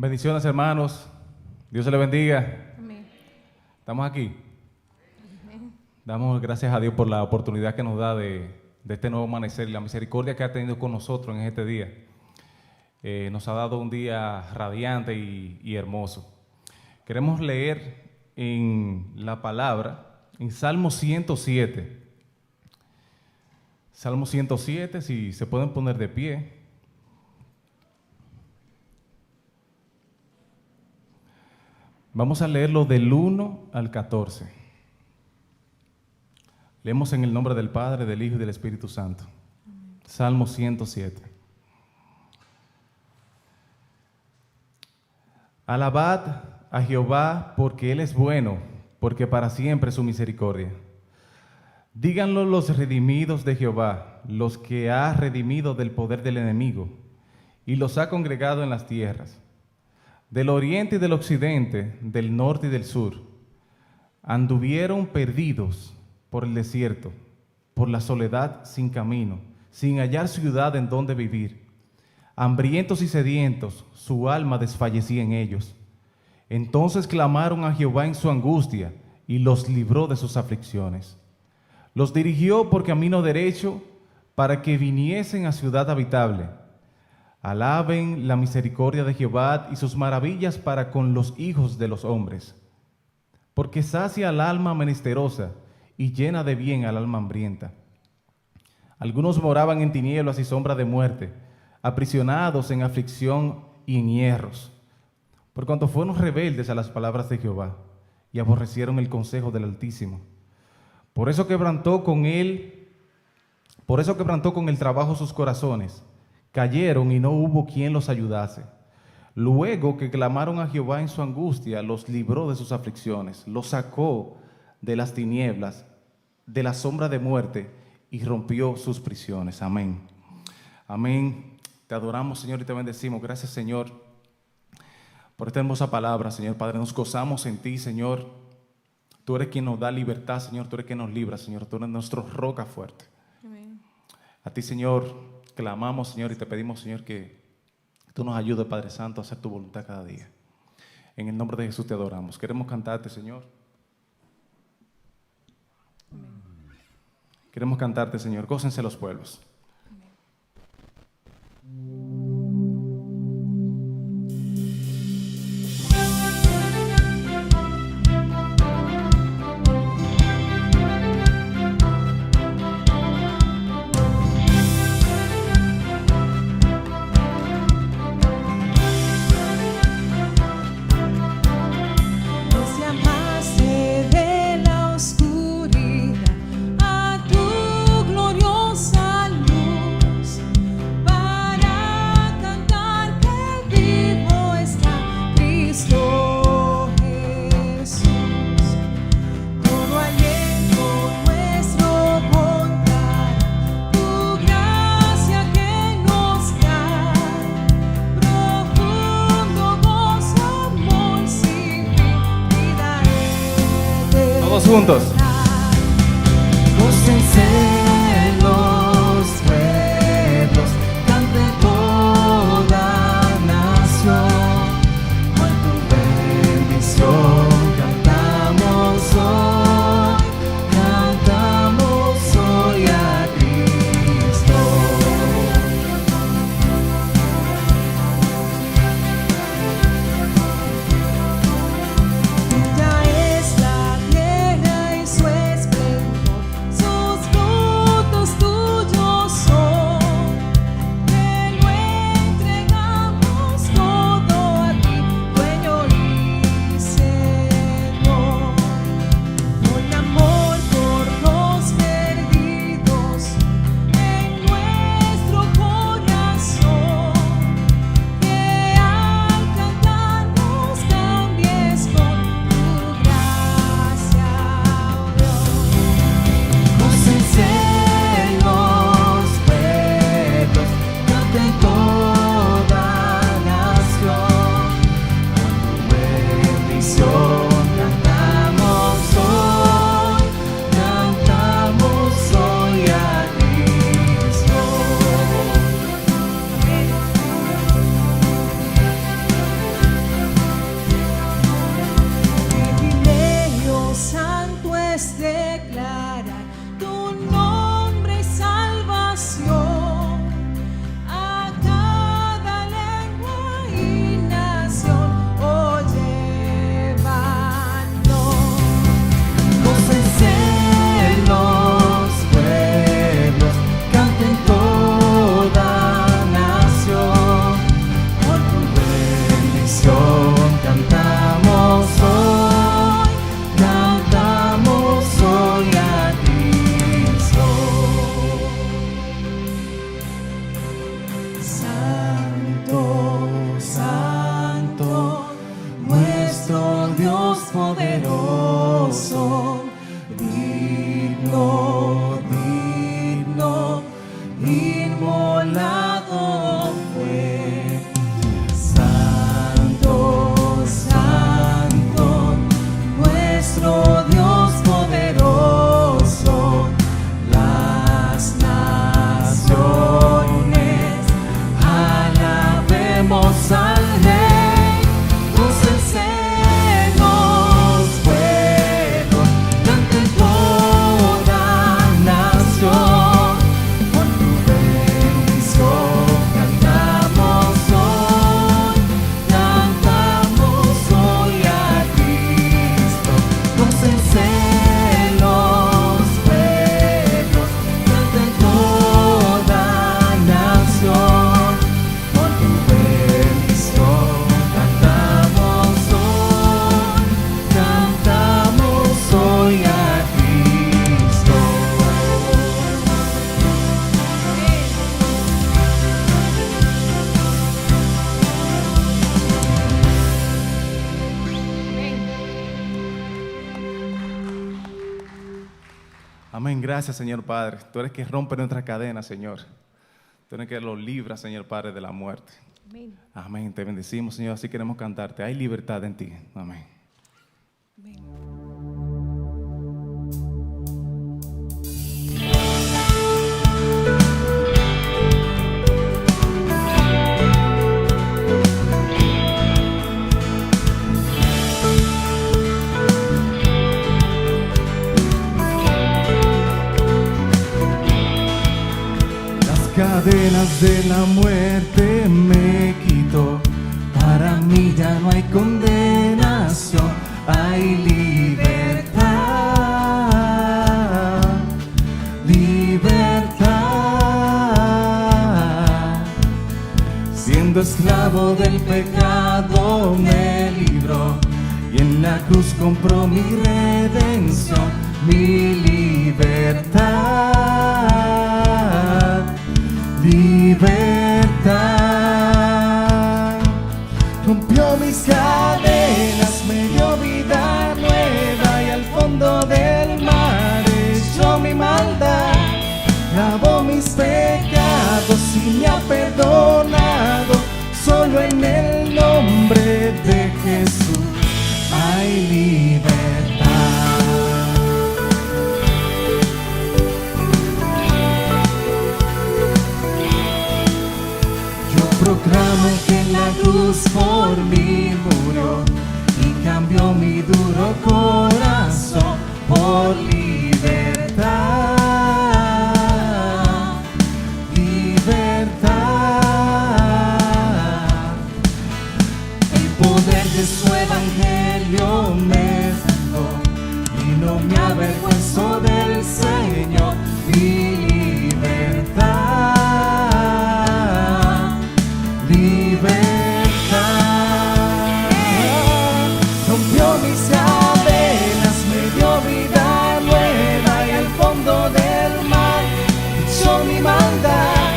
Bendiciones, hermanos. Dios se les bendiga. Amén. Estamos aquí. Amén. Damos gracias a Dios por la oportunidad que nos da de este nuevo amanecer y la misericordia que ha tenido con nosotros en este día. Nos ha dado un día radiante y hermoso. Queremos leer en la palabra, en Salmo 107. Salmo 107, si se pueden poner de pie. Vamos a leerlo del 1 al 14. Leemos en el nombre del Padre, del Hijo y del Espíritu Santo. Salmo 107. Alabad a Jehová porque Él es bueno, porque para siempre es su misericordia. Díganlo los redimidos de Jehová, los que ha redimido del poder del enemigo, y los ha congregado en las tierras. Del oriente y del occidente, del norte y del sur, anduvieron perdidos por el desierto, por la soledad sin camino, sin hallar ciudad en donde vivir. Hambrientos y sedientos, su alma desfallecía en ellos. Entonces clamaron a Jehová en su angustia, y los libró de sus aflicciones. Los dirigió por camino derecho, para que viniesen a ciudad habitable. Alaben la misericordia de Jehová y sus maravillas para con los hijos de los hombres. Porque sacia al alma menesterosa y llena de bien al alma hambrienta. Algunos moraban en tinieblas y sombra de muerte, aprisionados en aflicción y en hierros, por cuanto fueron rebeldes a las palabras de Jehová y aborrecieron el consejo del Altísimo. Por eso quebrantó con el trabajo sus corazones. Cayeron y no hubo quien los ayudase. Luego que clamaron a Jehová en su angustia, los libró de sus aflicciones, los sacó de las tinieblas, de la sombra de muerte, y rompió sus prisiones. Amén. Amén. Te adoramos, Señor, y te bendecimos. Gracias, Señor, por esta hermosa palabra, Señor Padre. Nos gozamos en ti, Señor. Tú eres quien nos da libertad, Señor. Tú eres quien nos libra, Señor. Tú eres nuestro roca fuerte. Amén. A ti, Señor, clamamos, Señor, y te pedimos, Señor, que tú nos ayudes, Padre Santo, a hacer tu voluntad cada día. En el nombre de Jesús te adoramos. Queremos cantarte, Señor. Amén. Queremos cantarte, Señor. Gócense los pueblos. Nos llamaste de la oscuridad a tu gloriosa luz, para cantar que vivo está Cristo Jesús. Todo aliento nuestro contar, tu gracia que nos da, profundo gozo, amor sin fin, vida eterna. Todos juntos. Gócense los pueblos, cante toda nación, con tu bendición cantamos hoy a Cristo. Tuya es la tierra y Amén. Gracias, Señor Padre. Tú eres que rompe nuestras cadenas, Señor. Tú eres que lo libra, Señor Padre, de la muerte. Amén. Amén. Te bendecimos, Señor. Así queremos cantarte. Hay libertad en ti. Amén. Amén. Las cadenas de la muerte me quitó. Para mí ya no hay condenación, hay libertad, libertad. Siendo esclavo del pecado me libró. Y en la cruz compró mi redención, mi libertad, libertad. Rompió mis cadenas, me dio vida nueva y al fondo del mar echó mi maldad. Lavó mis pecados y me ha perdonado. Solo en el nombre de Jesús hay libertad. Yo proclamo que en la cruz por mí murió y cambió mi duro corazón por libertad, libertad. El poder de su evangelio me sacó y no me avergüenzo del Señor. Mi libertad, libertad. Rompió mis cadenas, me dio vida nueva y al fondo del mar echó mi maldad.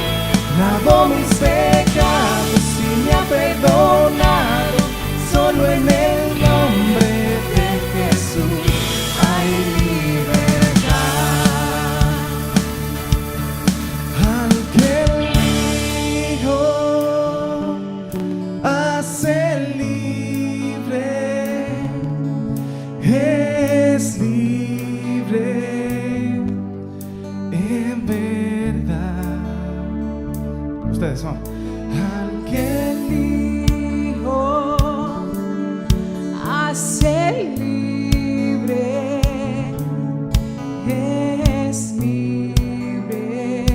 Lavó mis pecados y me ha perdonado. Solo en el nombre de Jesús hay libertad. Al que el Hijo hace libre, es libre en verdad. Ustedes son. Al que el Hijo hace libre, es libre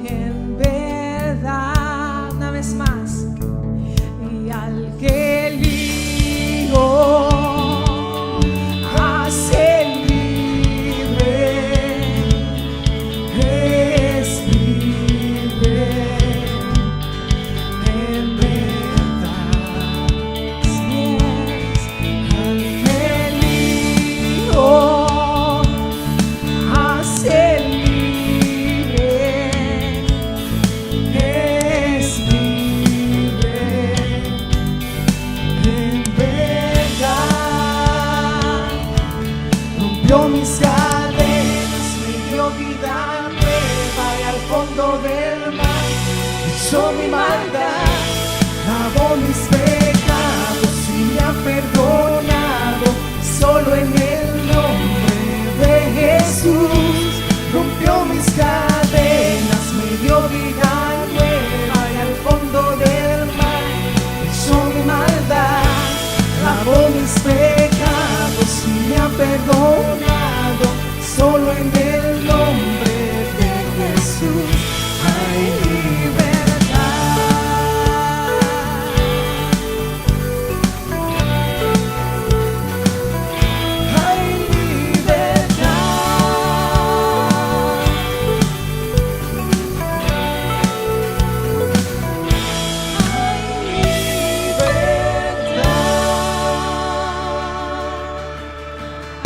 en verdad. Una vez más. Y al que el Hijo hace libre, es libre en verdad. Si es al que el Hijo hace libre, es libre en verdad. Rompió mis cadenas, me dio vida nueva y al fondo del mar echó mi maldad. Lavó mis pecados y me ha perdonado. Solo en el nombre de Jesús rompió mis cadenas, me dio vida nueva y al fondo del mar echó mi maldad. Lavó mis pecados y me ha perdonado. Solo en el nombre de Jesús hay libertad. Hay libertad.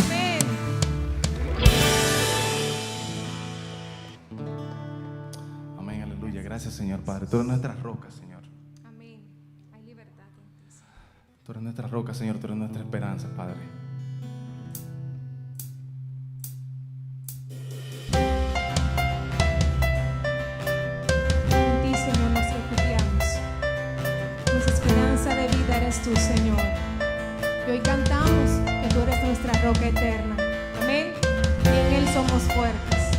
Amén. Amén, aleluya. Gracias, Señor Padre. Tú eres nuestra roca, Señor. Amén. Hay libertad en ti, Señor. Tú eres nuestra roca, Señor. Tú eres nuestra esperanza, Padre. eres tú, Señor. Y hoy cantamos que tú eres nuestra roca eterna. Amén. Y en Él somos fuertes.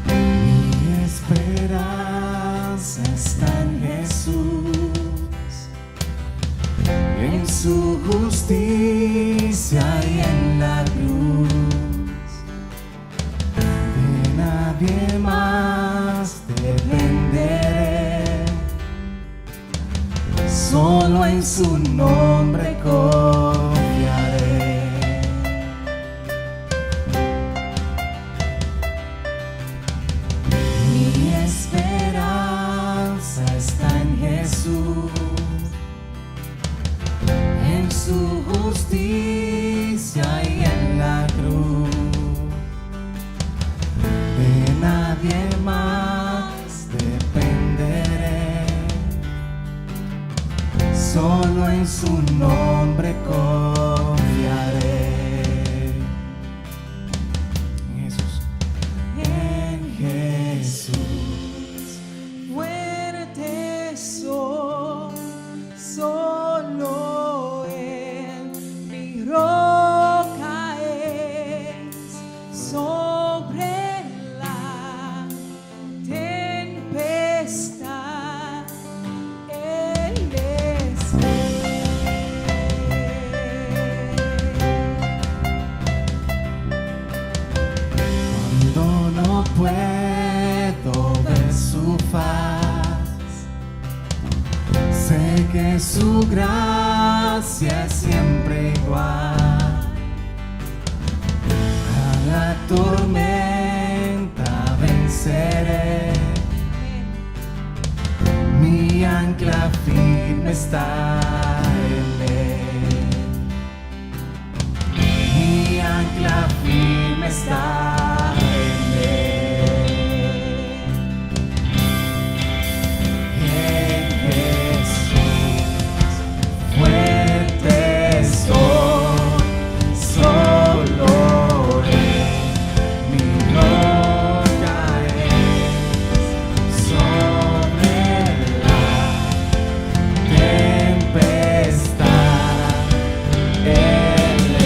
Mi esperanza está en Jesús, en su justicia y en la cruz. De nadie más dependeré, solo en su nombre confiaré. Mi esperanza está en Jesús, en su justicia y en la cruz. De nadie más dependeré, solo en su nombre confiaré. En Jesús, fuerte soy, solo Él mi roca es, sobre la tempestad Él es cuando no puedo ver su faz, sé que su gracia es siempre igual. A la tormenta venceré, mi ancla firme está en Él. Mi ancla firme está en Él. En Jesús, fuerte soy, solo Él mi roca es, sobre la tempestad Él es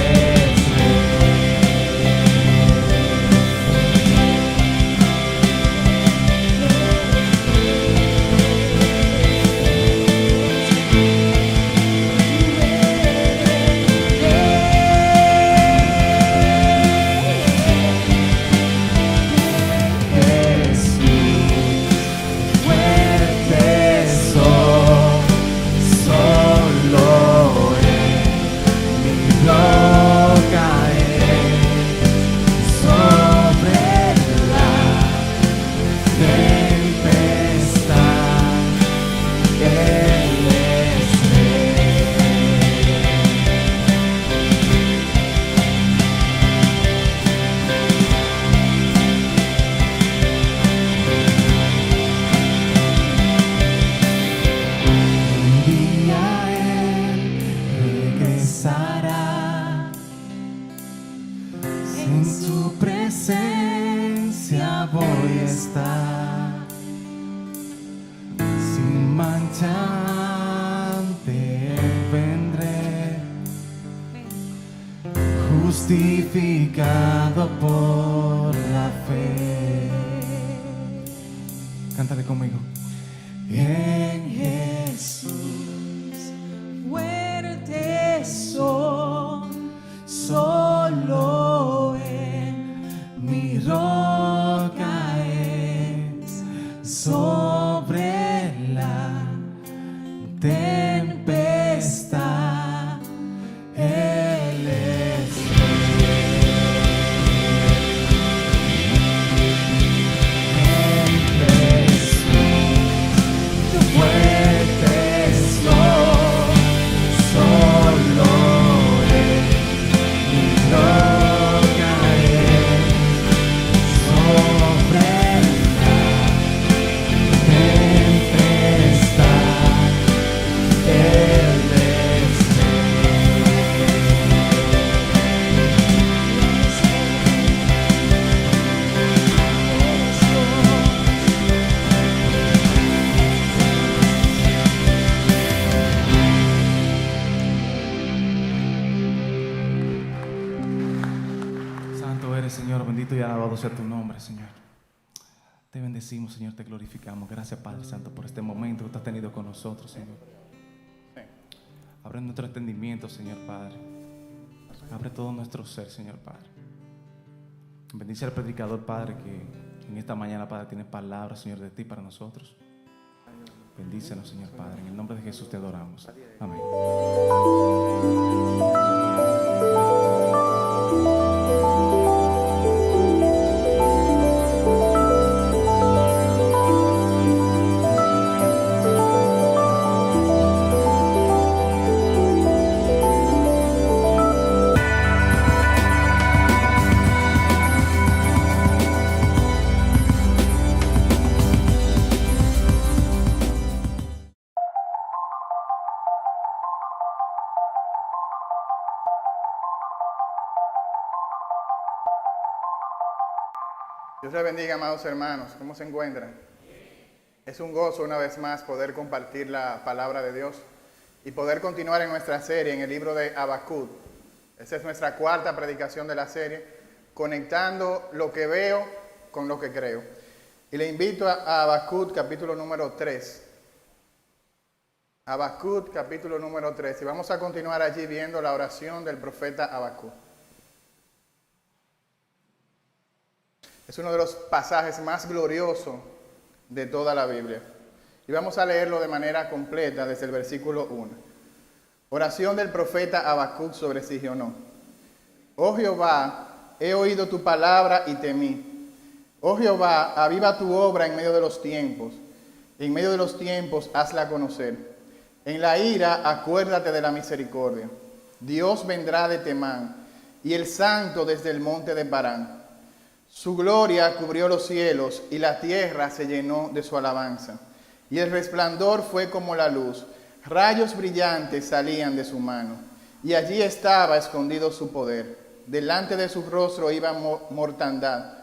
En tu presencia voy a estar, sin mancha ante Él vendré, justificado por la fe. Cántale conmigo. En Jesús, fuerte soy, solo Él mi roca es, sobre la tempestad Él es en Jesús, fuerte soy, solo Él mi roca es, sobre la tempestad Bendito y alabado sea tu nombre, Señor. Te bendecimos, Señor, te glorificamos. Gracias, Padre Santo, por este momento que tú has tenido con nosotros, Señor. Abre nuestro entendimiento, Señor Padre. Abre todo nuestro ser, Señor Padre. Bendice al predicador, Padre, que en esta mañana, Padre, tiene palabras, Señor, de ti para nosotros. Bendícenos, Señor Padre. En el nombre de Jesús te adoramos. Amén. Dios les bendiga, amados hermanos. ¿Cómo se encuentran? Es un gozo una vez más poder compartir la palabra de Dios y poder continuar en nuestra serie en el libro de Habacuc. Esa es nuestra cuarta predicación de la serie, conectando lo que veo con lo que creo. Y le invito a Habacuc capítulo número 3. Habacuc capítulo número 3. Y vamos a continuar allí viendo la oración del profeta Habacuc. Es uno de los pasajes más gloriosos de toda la Biblia. Y vamos a leerlo de manera completa desde el versículo 1. Oración del profeta Habacuc sobre Sigionó. Oh Jehová, he oído tu palabra y temí. Oh Jehová, aviva tu obra en medio de los tiempos. En medio de los tiempos hazla conocer. En la ira acuérdate de la misericordia. Dios vendrá de Temán y el Santo desde el monte de Parán. Su gloria cubrió los cielos y la tierra se llenó de su alabanza. Y el resplandor fue como la luz. Rayos brillantes salían de su mano. Y allí estaba escondido su poder. Delante de su rostro iba mortandad.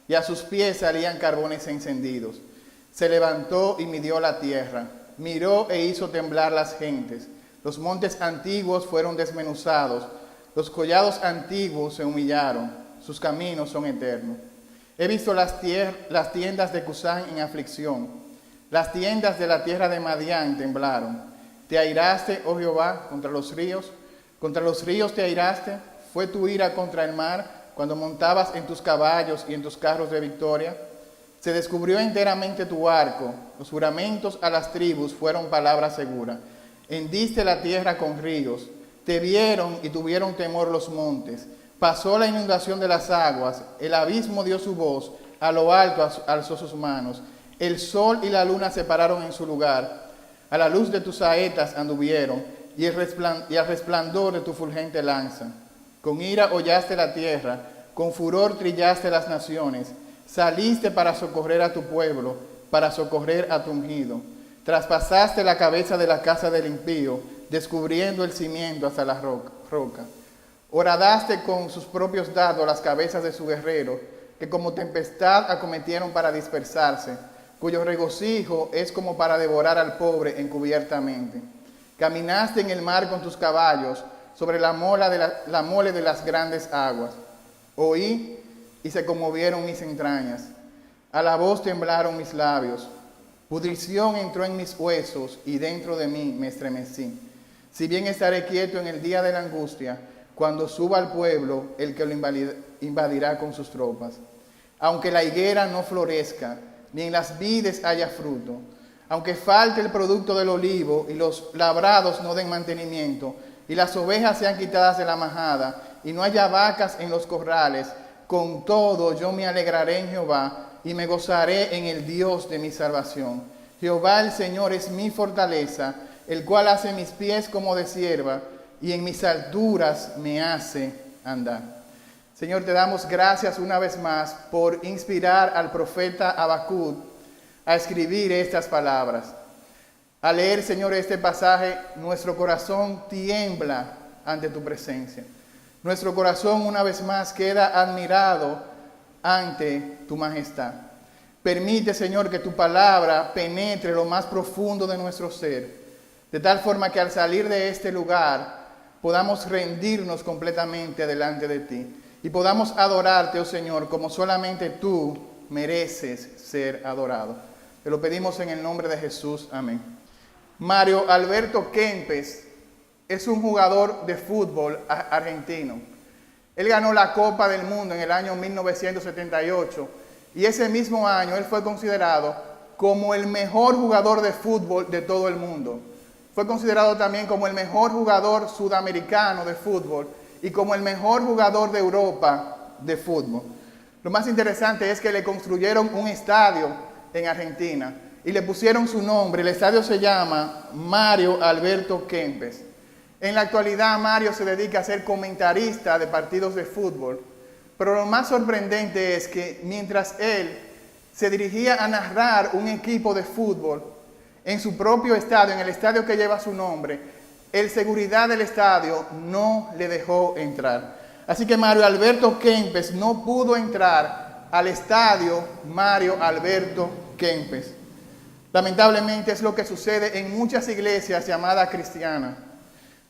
Y a sus pies salían carbones encendidos. Se levantó y midió la tierra. Miró e hizo temblar las gentes. Los montes antiguos fueron desmenuzados. Los collados antiguos se humillaron. Sus caminos son eternos. He visto las tiendas de Cusán en aflicción. Las tiendas de la tierra de Madián temblaron. Te airaste, oh Jehová, contra los ríos. Contra los ríos te airaste. Fue tu ira contra el mar cuando montabas en tus caballos y en tus carros de victoria. Se descubrió enteramente tu arco. Los juramentos a las tribus fueron palabra segura. Hendiste la tierra con ríos. Te vieron y tuvieron temor los montes. Pasó la inundación de las aguas, el abismo dio su voz, a lo alto alzó sus manos. El sol y la luna se pararon en su lugar. A la luz de tus saetas anduvieron, y al resplandor de tu fulgente lanza. Con ira hollaste la tierra, con furor trillaste las naciones. Saliste para socorrer a tu pueblo, para socorrer a tu ungido. Traspasaste la cabeza de la casa del impío, descubriendo el cimiento hasta la roca. Horadaste con sus propios dardos las cabezas de su guerrero, que como tempestad acometieron para dispersarse, cuyo regocijo es como para devorar al pobre encubiertamente. Caminaste en el mar con tus caballos, sobre la mole de las grandes aguas. Oí y se conmovieron mis entrañas. A la voz temblaron mis labios. Pudrición entró en mis huesos y dentro de mí me estremecí. Si bien estaré quieto en el día de la angustia, cuando suba al pueblo el que lo invadirá con sus tropas. Aunque la higuera no florezca, ni en las vides haya fruto, aunque falte el producto del olivo y los labrados no den mantenimiento, y las ovejas sean quitadas de la majada, y no haya vacas en los corrales, con todo yo me alegraré en Jehová, y me gozaré en el Dios de mi salvación. Jehová el Señor es mi fortaleza, el cual hace mis pies como de cierva, y en mis alturas me hace andar. Señor, te damos gracias una vez más por inspirar al profeta Habacuc a escribir estas palabras. Al leer, Señor, este pasaje, nuestro corazón tiembla ante tu presencia. Nuestro corazón una vez más queda admirado ante tu majestad. Permite, Señor, que tu palabra penetre lo más profundo de nuestro ser, de tal forma que al salir de este lugar podamos rendirnos completamente delante de ti y podamos adorarte, oh Señor, como solamente tú mereces ser adorado. Te lo pedimos en el nombre de Jesús. Amén. Mario Alberto Kempes es un jugador de fútbol argentino. Él ganó la Copa del Mundo en el año 1978 y ese mismo año él fue considerado como el mejor jugador de fútbol de todo el mundo. Fue considerado también como el mejor jugador sudamericano de fútbol y como el mejor jugador de Europa de fútbol. Lo más interesante es que le construyeron un estadio en Argentina y le pusieron su nombre. El estadio se llama Mario Alberto Kempes. En la actualidad Mario se dedica a ser comentarista de partidos de fútbol, pero lo más sorprendente es que mientras él se dirigía a narrar un equipo de fútbol en su propio estadio, en el estadio que lleva su nombre, el seguridad del estadio no le dejó entrar. Así que Mario Alberto Kempes no pudo entrar al estadio Mario Alberto Kempes. Lamentablemente es lo que sucede en muchas iglesias llamadas cristianas.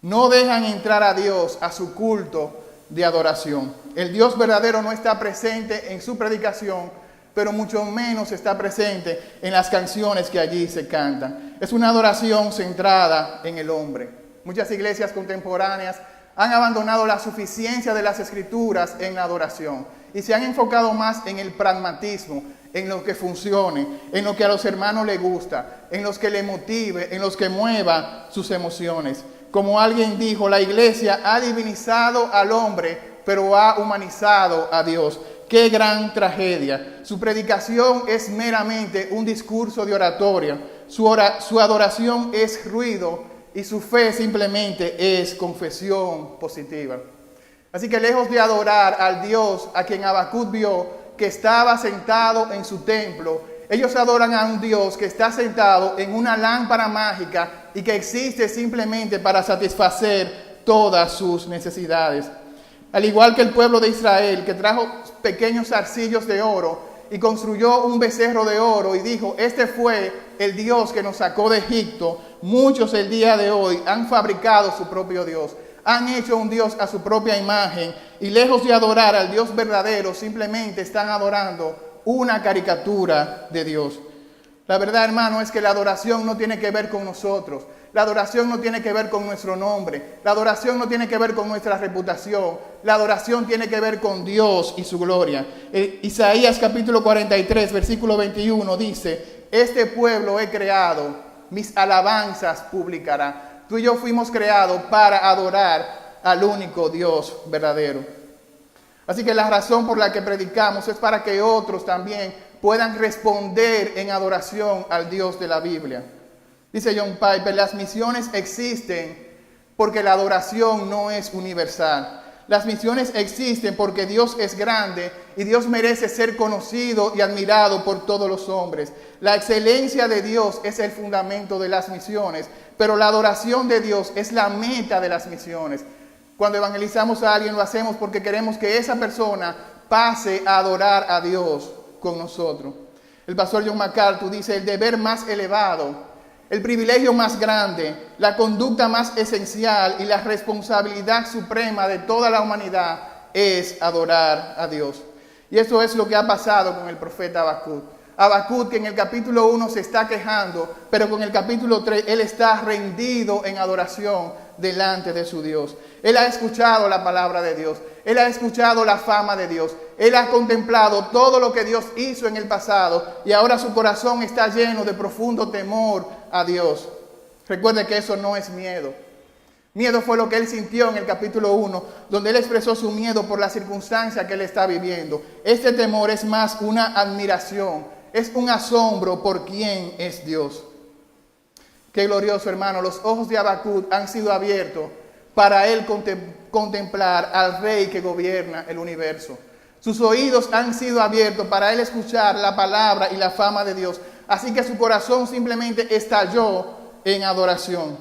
No dejan entrar a Dios a su culto de adoración. El Dios verdadero no está presente en su predicación, pero mucho menos está presente en las canciones que allí se cantan. Es una adoración centrada en el hombre. Muchas iglesias contemporáneas han abandonado la suficiencia de las escrituras en la adoración y se han enfocado más en el pragmatismo, en lo que funcione, en lo que a los hermanos les gusta, en los que les motive, en los que mueva sus emociones. Como alguien dijo, la iglesia ha divinizado al hombre, pero ha humanizado a Dios. ¡Qué gran tragedia! Su predicación es meramente un discurso de oratoria. Su adoración es ruido y su fe simplemente es confesión positiva. Así que lejos de adorar al Dios a quien Habacuc vio que estaba sentado en su templo, ellos adoran a un Dios que está sentado en una lámpara mágica y que existe simplemente para satisfacer todas sus necesidades. Al igual que el pueblo de Israel, que trajo pequeños arcillos de oro y construyó un becerro de oro y dijo, este fue el Dios que nos sacó de Egipto. Muchos el día de hoy han fabricado su propio Dios, han hecho un Dios a su propia imagen y lejos de adorar al Dios verdadero, simplemente están adorando una caricatura de Dios. La verdad, hermano, es que la adoración no tiene que ver con nosotros. La adoración no tiene que ver con nuestro nombre. La adoración no tiene que ver con nuestra reputación. La adoración tiene que ver con Dios y su gloria. Isaías capítulo 43, versículo 21 dice, este pueblo he creado, mis alabanzas publicará. Tú y yo fuimos creados para adorar al único Dios verdadero. Así que la razón por la que predicamos es para que otros también puedan responder en adoración al Dios de la Biblia. Dice John Piper, las misiones existen porque la adoración no es universal. Las misiones existen porque Dios es grande y Dios merece ser conocido y admirado por todos los hombres. La excelencia de Dios es el fundamento de las misiones, pero la adoración de Dios es la meta de las misiones. Cuando evangelizamos a alguien lo hacemos porque queremos que esa persona pase a adorar a Dios con nosotros. El pastor John MacArthur dice, el deber más elevado, el privilegio más grande, la conducta más esencial y la responsabilidad suprema de toda la humanidad es adorar a Dios. Y eso es lo que ha pasado con el profeta Habacuc. Habacuc, que en el capítulo 1 se está quejando, pero con el capítulo 3 él está rendido en adoración delante de su Dios. Él ha escuchado la palabra de Dios, él ha escuchado la fama de Dios, él ha contemplado todo lo que Dios hizo en el pasado y ahora su corazón está lleno de profundo temor a Dios. Recuerde que eso no es miedo. Miedo fue lo que él sintió en el capítulo 1, donde él expresó su miedo por la circunstancia que él está viviendo. Este temor es más una admiración, es un asombro por quién es Dios. Qué glorioso, hermano. Los ojos de Habacuc han sido abiertos para él contemplar al Rey que gobierna el universo. Sus oídos han sido abiertos para él escuchar la palabra y la fama de Dios. Así que su corazón simplemente estalló en adoración.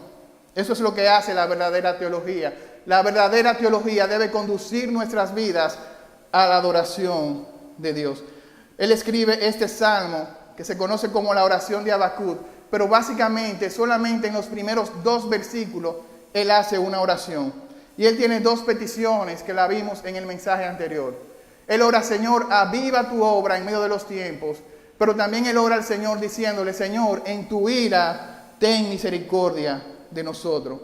Eso es lo que hace la verdadera teología. La verdadera teología debe conducir nuestras vidas a la adoración de Dios. Él escribe este salmo que se conoce como la oración de Habacuc, pero básicamente solamente en los primeros 2 versículos él hace una oración. Y él tiene dos peticiones que la vimos en el mensaje anterior. Él ora, Señor, aviva tu obra en medio de los tiempos. Pero también él ora al Señor diciéndole, Señor, en tu ira, ten misericordia de nosotros.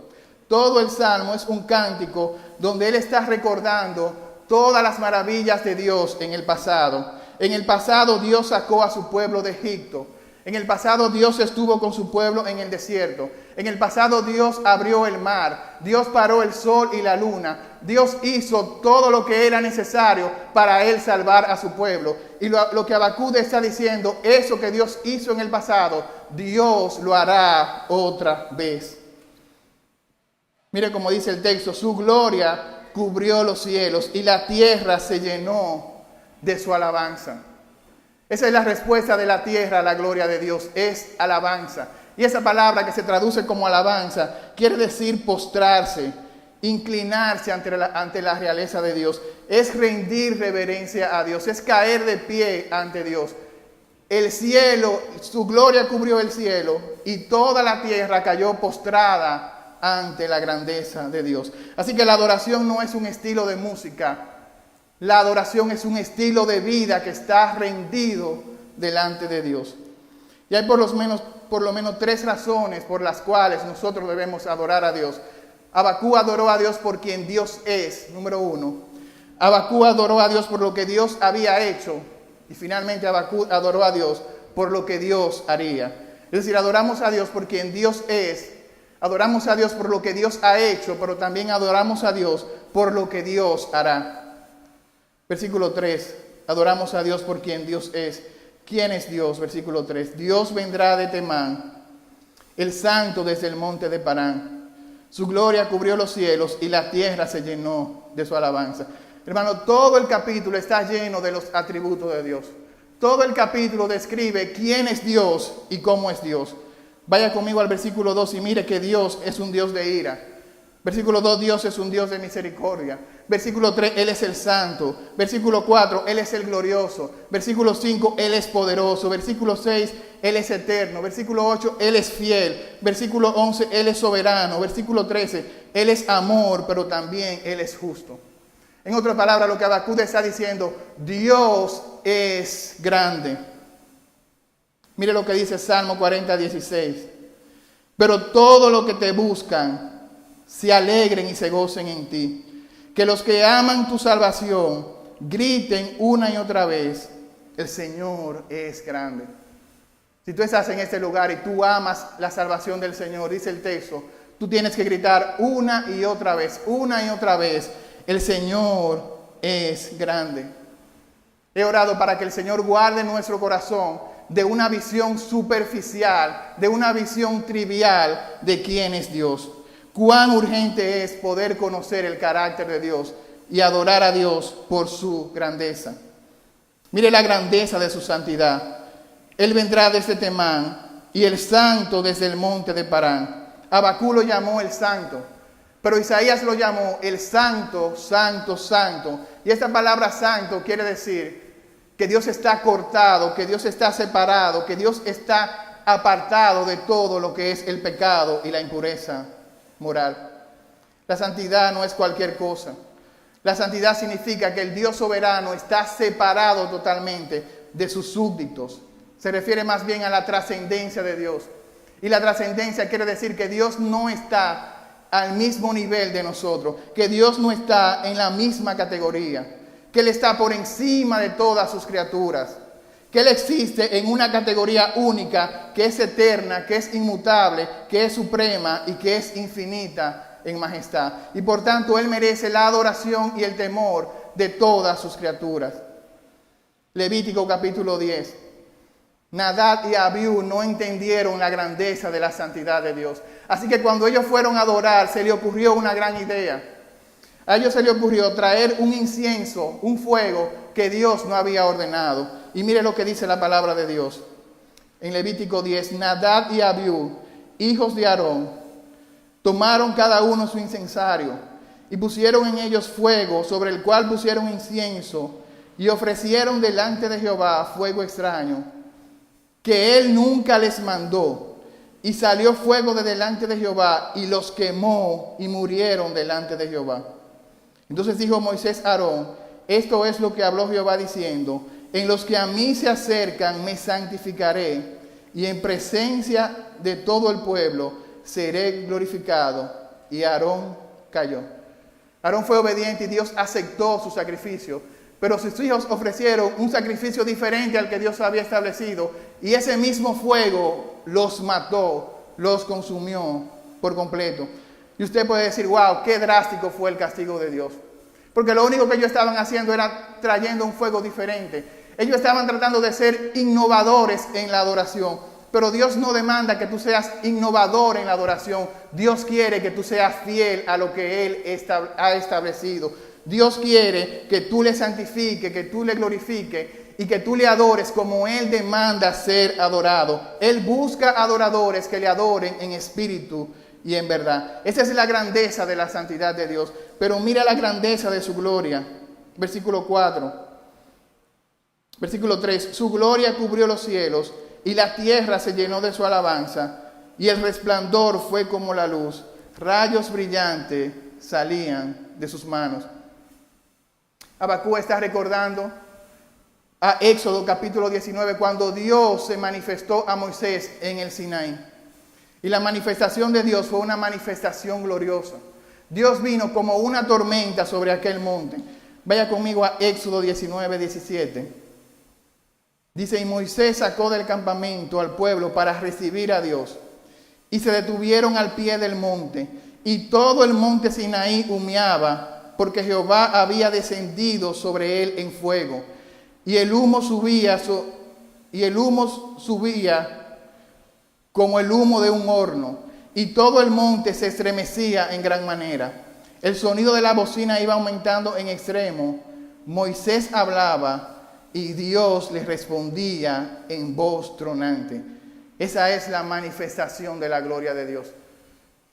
Todo el Salmo es un cántico donde él está recordando todas las maravillas de Dios en el pasado. En el pasado Dios sacó a su pueblo de Egipto. En el pasado Dios estuvo con su pueblo en el desierto. En el pasado Dios abrió el mar. Dios paró el sol y la luna. Dios hizo todo lo que era necesario para él salvar a su pueblo. Y lo que Habacuc está diciendo, eso que Dios hizo en el pasado, Dios lo hará otra vez. Mire cómo dice el texto, su gloria cubrió los cielos y la tierra se llenó de su alabanza. Esa es la respuesta de la tierra a la gloria de Dios, es alabanza. Y esa palabra que se traduce como alabanza quiere decir postrarse, inclinarse ante la realeza de Dios. Es rendir reverencia a Dios, es caer de pie ante Dios. El cielo, su gloria cubrió el cielo y toda la tierra cayó postrada ante la grandeza de Dios. Así que la adoración no es un estilo de música. La adoración es un estilo de vida que está rendido delante de Dios. Y hay por lo menos 3 razones por las cuales nosotros debemos adorar a Dios. Habacuc adoró a Dios por quien Dios es, número 1. Habacuc adoró a Dios por lo que Dios había hecho. Y finalmente Habacuc adoró a Dios por lo que Dios haría. Es decir, adoramos a Dios por quien Dios es. Adoramos a Dios por lo que Dios ha hecho, pero también adoramos a Dios por lo que Dios hará. Versículo 3, adoramos a Dios por quien Dios es. ¿Quién es Dios? Versículo 3, Dios vendrá de Temán, el santo desde el monte de Parán. Su gloria cubrió los cielos y la tierra se llenó de su alabanza. Hermano, todo el capítulo está lleno de los atributos de Dios. Todo el capítulo describe quién es Dios y cómo es Dios. Vaya conmigo al versículo 2 y mire que Dios es un Dios de ira. Versículo 2, Dios es un Dios de misericordia. Versículo 3, Él es el santo. Versículo 4, Él es el glorioso. Versículo 5, Él es poderoso. Versículo 6, Él es eterno. Versículo 8, Él es fiel. Versículo 11, Él es soberano. Versículo 13, Él es amor, pero también Él es justo. En otras palabras, lo que Habacuc está diciendo, Dios es grande. Mire lo que dice Salmo 40, 16. Pero todo lo que te buscan se alegren y se gocen en ti. Que los que aman tu salvación griten una y otra vez, el Señor es grande. Si tú estás en este lugar y tú amas la salvación del Señor, dice el texto, tú tienes que gritar una y otra vez, el Señor es grande. He orado para que el Señor guarde nuestro corazón de una visión superficial, de una visión trivial de quién es Dios. Cuán urgente es poder conocer el carácter de Dios y adorar a Dios por su grandeza. Mire la grandeza de su santidad. Él vendrá desde Temán y el santo desde el monte de Parán. Habacuc lo llamó el santo, pero Isaías lo llamó el santo, santo, santo. Y esta palabra santo quiere decir que Dios está cortado, que Dios está separado, que Dios está apartado de todo lo que es el pecado y la impureza moral. La santidad no es cualquier cosa. La santidad significa que el Dios soberano está separado totalmente de sus súbditos. Se refiere más bien a la trascendencia de Dios. Y la trascendencia quiere decir que Dios no está al mismo nivel de nosotros, que Dios no está en la misma categoría, que Él está por encima de todas sus criaturas, que Él existe en una categoría única, que es eterna, que es inmutable, que es suprema y que es infinita en majestad. Y por tanto Él merece la adoración y el temor de todas sus criaturas. Levítico capítulo 10. Nadab y Abiú no entendieron la grandeza de la santidad de Dios. Así que cuando ellos fueron a adorar, se le ocurrió una gran idea. A ellos se le ocurrió traer un incienso, un fuego que Dios no había ordenado. Y mire lo que dice la palabra de Dios. En Levítico 10, Nadab y Abiú, hijos de Aarón, tomaron cada uno su incensario y pusieron en ellos fuego, sobre el cual pusieron incienso, y ofrecieron delante de Jehová fuego extraño, que Él nunca les mandó, y salió fuego de delante de Jehová y los quemó y murieron delante de Jehová. Entonces dijo Moisés a Aarón: esto es lo que habló Jehová diciendo: en los que a mí se acercan me santificaré, y en presencia de todo el pueblo seré glorificado. Y Aarón cayó. Aarón fue obediente y Dios aceptó su sacrificio. Pero sus hijos ofrecieron un sacrificio diferente al que Dios había establecido. Y ese mismo fuego los mató, los consumió por completo. Y usted puede decir: wow, qué drástico fue el castigo de Dios. Porque lo único que ellos estaban haciendo era trayendo un fuego diferente. Ellos estaban tratando de ser innovadores en la adoración. Pero Dios no demanda que tú seas innovador en la adoración. Dios quiere que tú seas fiel a lo que Él ha establecido. Dios quiere que tú le santifiques, que tú le glorifiques y que tú le adores como Él demanda ser adorado. Él busca adoradores que le adoren en espíritu y en verdad. Esa es la grandeza de la santidad de Dios. Pero mira la grandeza de su gloria. Versículo 4. Versículo 3. Su gloria cubrió los cielos y la tierra se llenó de su alabanza. Y el resplandor fue como la luz. Rayos brillantes salían de sus manos. Habacuc está recordando a Éxodo capítulo 19, cuando Dios se manifestó a Moisés en el Sinaí. Y la manifestación de Dios fue una manifestación gloriosa. Dios vino como una tormenta sobre aquel monte. Vaya conmigo a Éxodo 19, 17. Dice: y Moisés sacó del campamento al pueblo para recibir a Dios. Y se detuvieron al pie del monte. Y todo el monte Sinaí humeaba, porque Jehová había descendido sobre él en fuego. Y el humo subía como el humo de un horno. Y todo el monte se estremecía en gran manera. El sonido de la bocina iba aumentando en extremo. Moisés hablaba y Dios le respondía en voz tronante. Esa es la manifestación de la gloria de Dios.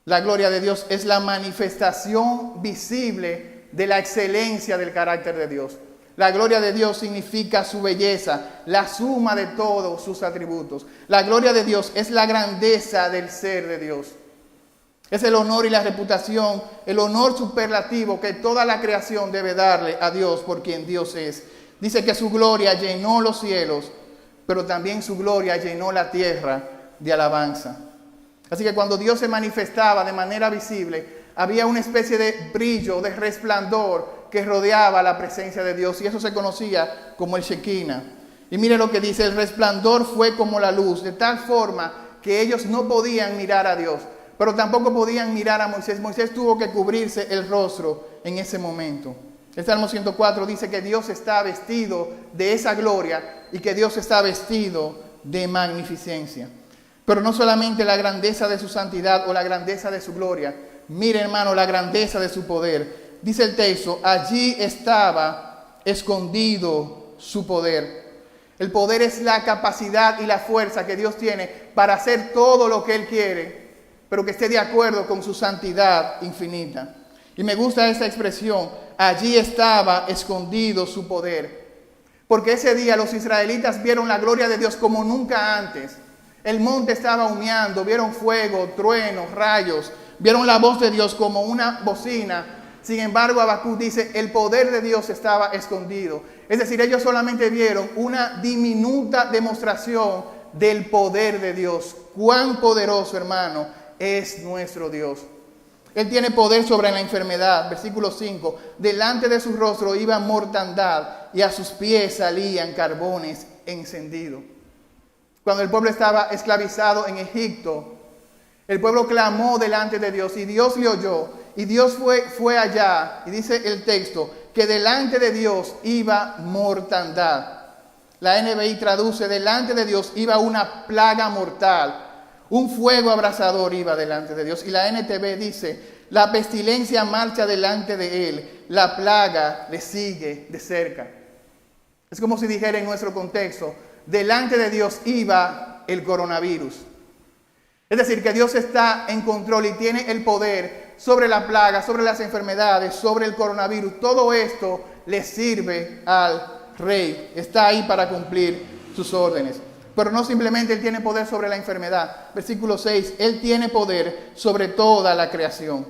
La gloria de Dios es la manifestación visible de la excelencia del carácter de Dios. La gloria de Dios significa su belleza, la suma de todos sus atributos. La gloria de Dios es la grandeza del ser de Dios. Es el honor y la reputación, el honor superlativo que toda la creación debe darle a Dios por quien Dios es. Dice que su gloria llenó los cielos, pero también su gloria llenó la tierra de alabanza. Así que cuando Dios se manifestaba de manera visible, había una especie de brillo, de resplandor que rodeaba la presencia de Dios, y eso se conocía como el Shekinah. Y mire lo que dice: el resplandor fue como la luz, de tal forma que ellos no podían mirar a Dios, pero tampoco podían mirar a Moisés. Moisés tuvo que cubrirse el rostro en ese momento. El Salmo 104 dice que Dios está vestido de esa gloria y que Dios está vestido de magnificencia. Pero no solamente la grandeza de su santidad o la grandeza de su gloria. Mire, hermano, la grandeza de su poder. Dice el texto: allí estaba escondido su poder. El poder es la capacidad y la fuerza que Dios tiene para hacer todo lo que Él quiere, pero que esté de acuerdo con su santidad infinita. Y me gusta esta expresión: allí estaba escondido su poder. Porque ese día los israelitas vieron la gloria de Dios como nunca antes. El monte estaba humeando, vieron fuego, truenos, rayos, vieron la voz de Dios como una bocina. Sin embargo, Habacuc dice: el poder de Dios estaba escondido. Es decir, ellos solamente vieron una diminuta demostración del poder de Dios. Cuán poderoso, hermano, es nuestro Dios. Él tiene poder sobre la enfermedad. Versículo 5. Delante de su rostro iba mortandad y a sus pies salían carbones encendidos. Cuando el pueblo estaba esclavizado en Egipto, el pueblo clamó delante de Dios y Dios le oyó. Y Dios fue allá, y dice el texto, que delante de Dios iba mortandad. La NBI traduce: delante de Dios iba una plaga mortal. Un fuego abrasador iba delante de Dios. Y la NTV dice: la pestilencia marcha delante de él, la plaga le sigue de cerca. Es como si dijera en nuestro contexto: delante de Dios iba el coronavirus. Es decir, que Dios está en control y tiene el poder sobre la plaga, sobre las enfermedades, sobre el coronavirus. Todo esto le sirve al rey. Está ahí para cumplir sus órdenes. Pero no simplemente Él tiene poder sobre la enfermedad. Versículo 6, Él tiene poder sobre toda la creación.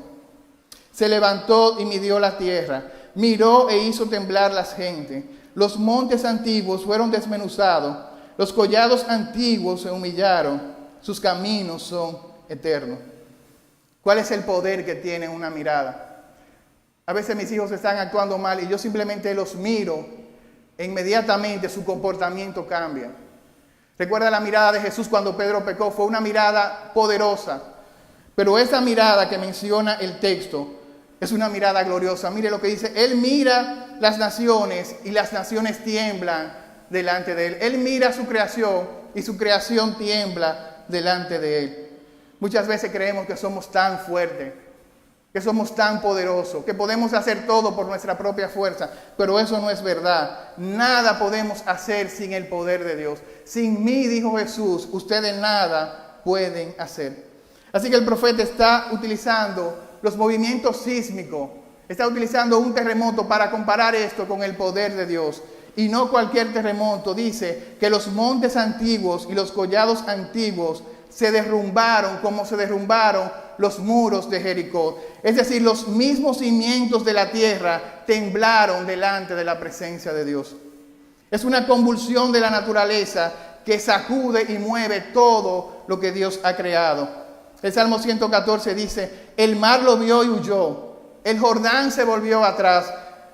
Se levantó y midió la tierra, miró e hizo temblar las gentes. Los montes antiguos fueron desmenuzados, los collados antiguos se humillaron, sus caminos son eternos. ¿Cuál es el poder que tiene una mirada? A veces mis hijos están actuando mal y yo simplemente los miro e inmediatamente su comportamiento cambia. Recuerda la mirada de Jesús cuando Pedro pecó, fue una mirada poderosa. Pero esa mirada que menciona el texto es una mirada gloriosa. Mire lo que dice, Él mira las naciones y las naciones tiemblan delante de Él. Él mira su creación y su creación tiembla delante de Él. Muchas veces creemos que somos tan fuertes, que somos tan poderosos, que podemos hacer todo por nuestra propia fuerza, pero eso no es verdad. Nada podemos hacer sin el poder de Dios. Sin mí, dijo Jesús, ustedes nada pueden hacer. Así que el profeta está utilizando los movimientos sísmicos, está utilizando un terremoto para comparar esto con el poder de Dios. Y no cualquier terremoto, dice que los montes antiguos y los collados antiguos se derrumbaron como se derrumbaron los muros de Jericó. Es decir, los mismos cimientos de la tierra temblaron delante de la presencia de Dios. Es una convulsión de la naturaleza que sacude y mueve todo lo que Dios ha creado. El Salmo 114 dice, el mar lo vio y huyó, el Jordán se volvió atrás,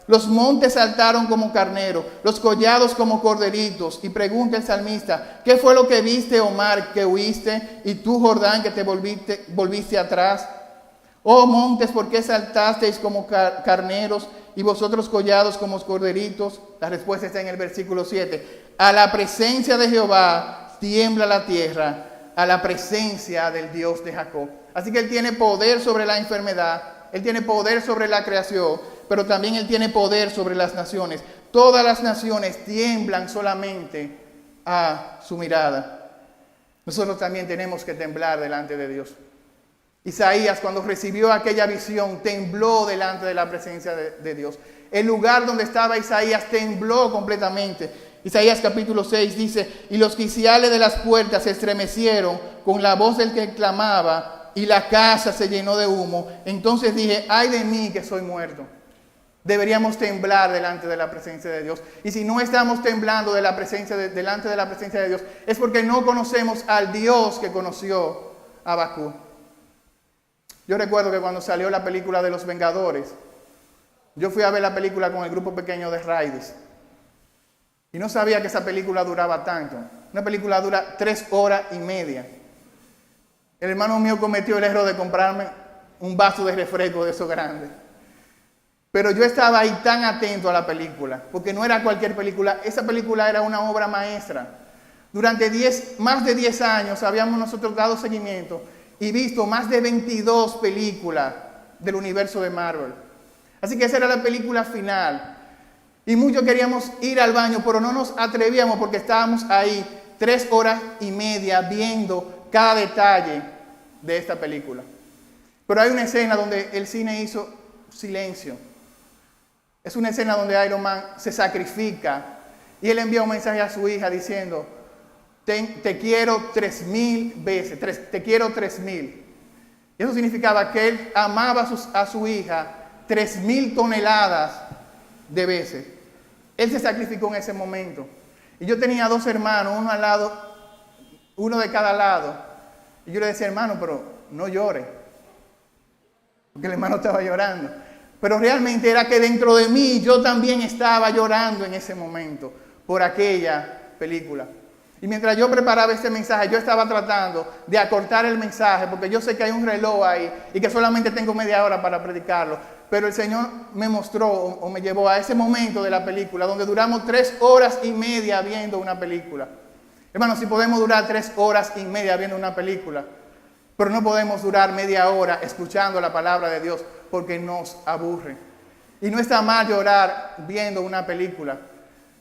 los montes saltaron como carneros, los collados como corderitos. Y pregunta el salmista, ¿qué fue lo que viste, oh mar, que huiste? Y tú, Jordán, que te volviste atrás. Oh montes, ¿por qué saltasteis como carneros? Y vosotros collados como corderitos. La respuesta está en el versículo 7. A la presencia de Jehová tiembla la tierra, a la presencia del Dios de Jacob. Así que Él tiene poder sobre la enfermedad, Él tiene poder sobre la creación, pero también Él tiene poder sobre las naciones. Todas las naciones tiemblan solamente a su mirada. Nosotros también tenemos que temblar delante de Dios. Isaías, cuando recibió aquella visión, tembló delante de la presencia de Dios. El lugar donde estaba Isaías tembló completamente. Isaías capítulo 6 dice, y los quiciales de las puertas se estremecieron con la voz del que clamaba, y la casa se llenó de humo. Entonces dije, ay de mí que soy muerto. Deberíamos temblar delante de la presencia de Dios. Y si no estamos temblando delante de la presencia de Dios, es porque no conocemos al Dios que conoció a Habacuc. Yo recuerdo que cuando salió la película de Los Vengadores, yo fui a ver la película con el grupo pequeño de Raiders. Y no sabía que esa película duraba tanto. Una película dura 3 horas y media. El hermano mío cometió el error de comprarme un vaso de refresco de esos grandes. Pero yo estaba ahí tan atento a la película, porque no era cualquier película. Esa película era una obra maestra. Durante más de 10 años habíamos nosotros dado seguimiento y visto más de 22 películas del universo de Marvel. Así que esa era la película final. Y muchos queríamos ir al baño, pero no nos atrevíamos porque estábamos ahí 3 horas y media viendo cada detalle de esta película. Pero hay una escena donde el cine hizo silencio. Es una escena donde Iron Man se sacrifica y él envía un mensaje a su hija diciendo, te quiero 3,000 veces, te quiero 3,000. Y eso significaba que él amaba a su hija 3,000 toneladas de veces. Él se sacrificó en ese momento. Y yo tenía 2 hermanos, uno al lado, uno de cada lado. Y yo le decía, hermano, pero no llore. Porque el hermano estaba llorando. Pero realmente era que dentro de mí yo también estaba llorando en ese momento por aquella película. Y mientras yo preparaba este mensaje, yo estaba tratando de acortar el mensaje, porque yo sé que hay un reloj ahí y que solamente tengo media hora para predicarlo. Pero el Señor me mostró o me llevó a ese momento de la película, donde duramos 3 horas y media viendo una película. Hermanos, si podemos durar 3 horas y media viendo una película, pero no podemos durar media hora escuchando la palabra de Dios, porque nos aburre. Y no está mal llorar viendo una película,